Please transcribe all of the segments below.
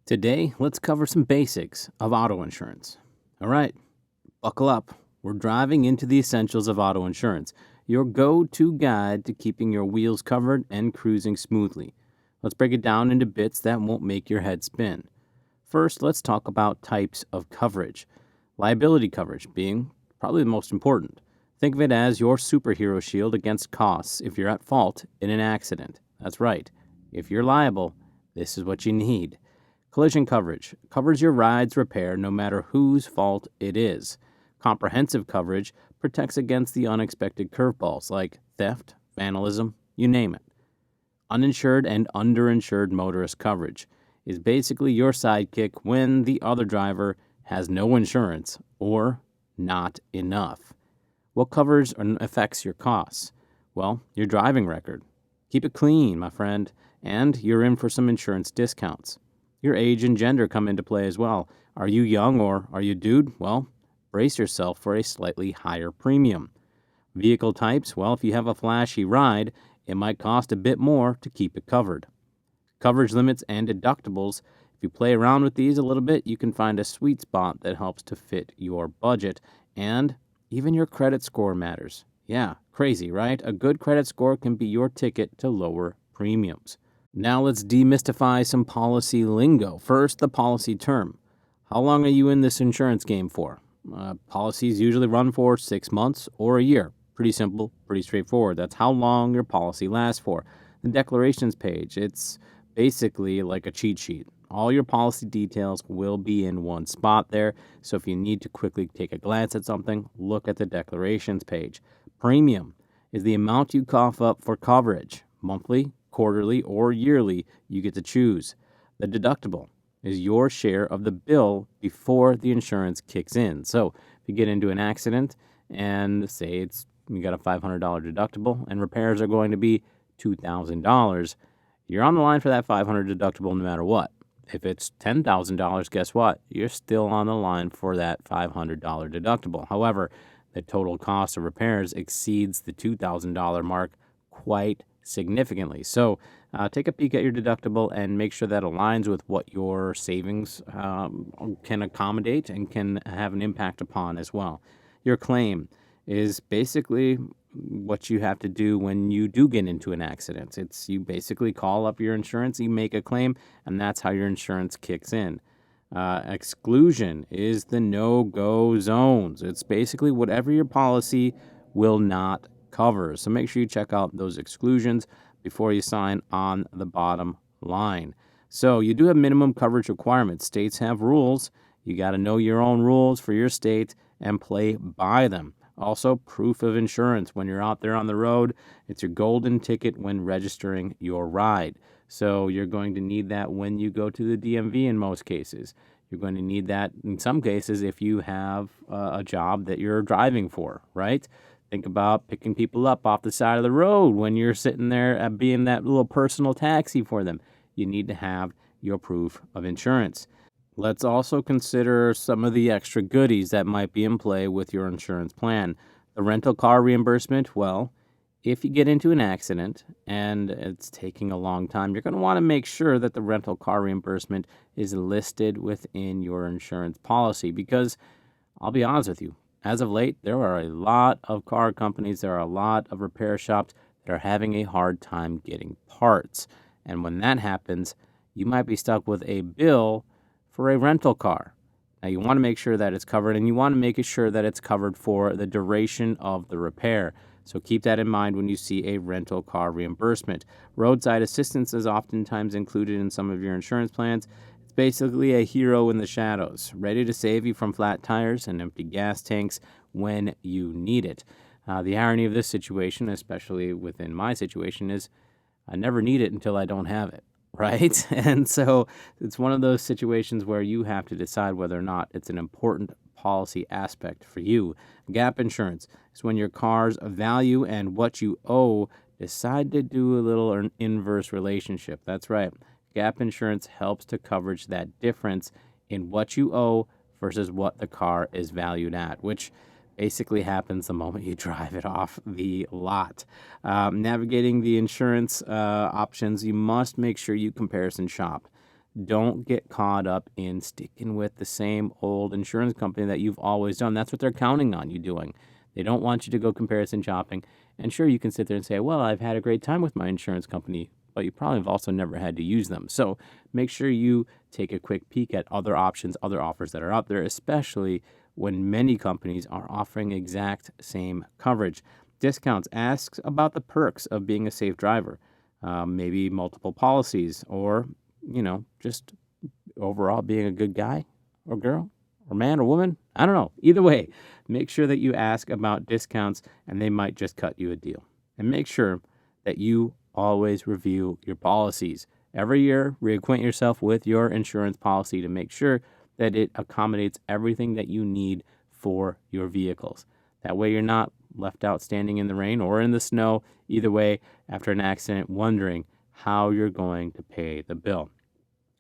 Today, let's cover some basics of auto insurance. All right, buckle up. We're driving into the essentials of auto insurance, your go-to guide to keeping your wheels covered and cruising smoothly. Let's break it down into bits that won't make your head spin. First, let's talk about types of coverage. Liability coverage being probably the most important. Think of it as your superhero shield against costs if you're at fault in an accident. That's right. If you're liable, this is what you need. Collision coverage covers your ride's repair no matter whose fault it is. Comprehensive coverage protects against the unexpected curveballs like theft, vandalism, you name it. Uninsured and underinsured motorist coverage is basically your sidekick when the other driver has no insurance or not enough. What covers and affects your costs? Well, your driving record. Keep it clean, my friend, and you're in for some insurance discounts. Your age and gender come into play as well. Are you young or are you a dude? Well, brace yourself for a slightly higher premium. Vehicle types, well, if you have a flashy ride, it might cost a bit more to keep it covered. Coverage limits and deductibles, if you play around with these a little bit, you can find a sweet spot that helps to fit your budget. And even your credit score matters. Yeah, crazy, right? A good credit score can be your ticket to lower premiums. Now let's demystify some policy lingo. First, the policy term. How long are you in this insurance game for? Policies usually run for 6 months or a year. Pretty simple, pretty straightforward. That's how long your policy lasts for. The declarations page, it's basically like a cheat sheet. All your policy details will be in one spot there. So if you need to quickly take a glance at something, look at the declarations page. Premium is the amount you cough up for coverage. Monthly, quarterly, or yearly, you get to choose. The deductible is your share of the bill before the insurance kicks in. So if you get into an accident and say you got a $500 deductible and repairs are going to be $2,000, you're on the line for that $500 deductible no matter what. If it's $10,000, guess what? You're still on the line for that $500 deductible. However, the total cost of repairs exceeds the $2,000 mark quite significantly. So take a peek at your deductible and make sure that aligns with what your savings can accommodate and can have an impact upon as well. Your claim is basically what you have to do when you do get into an accident. It's you basically call up your insurance, you make a claim, and that's how your insurance kicks in. Exclusion is the no-go zones. It's basically whatever your policy will not cover. So make sure you check out those exclusions before you sign on the bottom line. So you do have minimum coverage requirements. States have rules. You got to know your own rules for your state and play by them. Also, proof of insurance when you're out there on the road. It's your golden ticket when registering your ride. So you're going to need that when you go to the DMV in most cases. You're going to need that in some cases if you have a job that you're driving for, right? Think about picking people up off the side of the road when you're sitting there being that little personal taxi for them. You need to have your proof of insurance. Let's also consider some of the extra goodies that might be in play with your insurance plan. The rental car reimbursement, well, if you get into an accident and it's taking a long time, you're going to want to make sure that the rental car reimbursement is listed within your insurance policy because I'll be honest with you, as of late, there are a lot of car companies, there are a lot of repair shops that are having a hard time getting parts. And when that happens, you might be stuck with a bill for a rental car. Now, you want to make sure that it's covered, and you want to make sure that it's covered for the duration of the repair. So keep that in mind when you see a rental car reimbursement. Roadside assistance is oftentimes included in some of your insurance plans. It's basically a hero in the shadows, ready to save you from flat tires and empty gas tanks when you need it. The irony of this situation, especially within my situation, is I never need it until I don't have it, right? And so it's one of those situations where you have to decide whether or not it's an important policy aspect for you. Gap insurance is when your car's value and what you owe decide to do a little inverse relationship. That's right. Gap insurance helps to coverage that difference in what you owe versus what the car is valued at, which basically happens the moment you drive it off the lot. Navigating the insurance options, you must make sure you comparison shop. Don't get caught up in sticking with the same old insurance company that you've always done. That's what they're counting on you doing. They don't want you to go comparison shopping. And sure, you can sit there and say, well, I've had a great time with my insurance company, but you probably have also never had to use them. So make sure you take a quick peek at other options, other offers that are out there, especially when many companies are offering exact same coverage. Discounts. Ask about the perks of being a safe driver. Maybe multiple policies, or just overall being a good guy or girl or man or woman. I don't know. Either way, make sure that you ask about discounts, and they might just cut you a deal. And make sure that you always review your policies. Every year, reacquaint yourself with your insurance policy to make sure that it accommodates everything that you need for your vehicles. That way you're not left out standing in the rain or in the snow, either way, after an accident, wondering how you're going to pay the bill.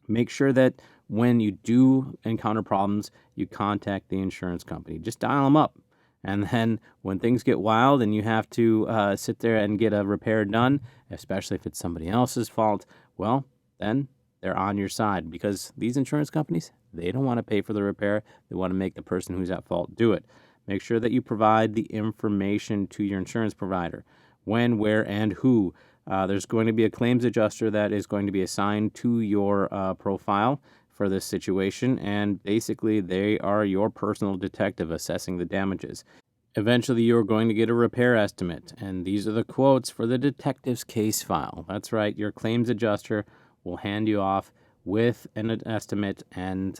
Make sure that when you do encounter problems, you contact the insurance company. Just dial them up. And then when things get wild and you have to sit there and get a repair done, especially if it's somebody else's fault, well, then they're on your side, because these insurance companies, they don't want to pay for the repair. They want to make the person who's at fault do it. Make sure that you provide the information to your insurance provider. When, where, and who. There's going to be a claims adjuster that is going to be assigned to your profile for this situation, and basically they are your personal detective assessing the damages. Eventually, you're going to get a repair estimate, and these are the quotes for the detective's case file. That's right, your claims adjuster will hand you off with an estimate, and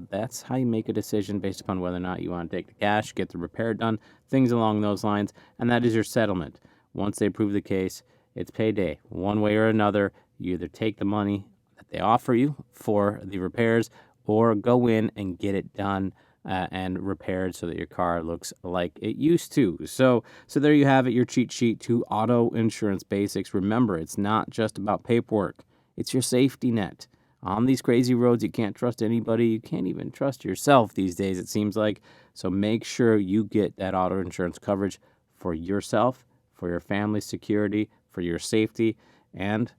that's how you make a decision based upon whether or not you want to take the cash, get the repair done, things along those lines, and that is your settlement. Once they approve the case, it's payday. One way or another, you either take the money that they offer you for the repairs, or go in and get it done and repaired so that your car looks like it used to. So there you have it, your cheat sheet to auto insurance basics. Remember, it's not just about paperwork. It's your safety net. On these crazy roads, you can't trust anybody. You can't even trust yourself these days, it seems like. So make sure you get that auto insurance coverage for yourself, for your family's security, for your safety, and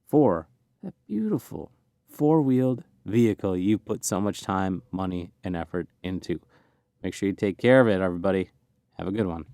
for that beautiful four-wheeled vehicle you put so much time, money, and effort into. Make sure you take care of it, everybody. Have a good one.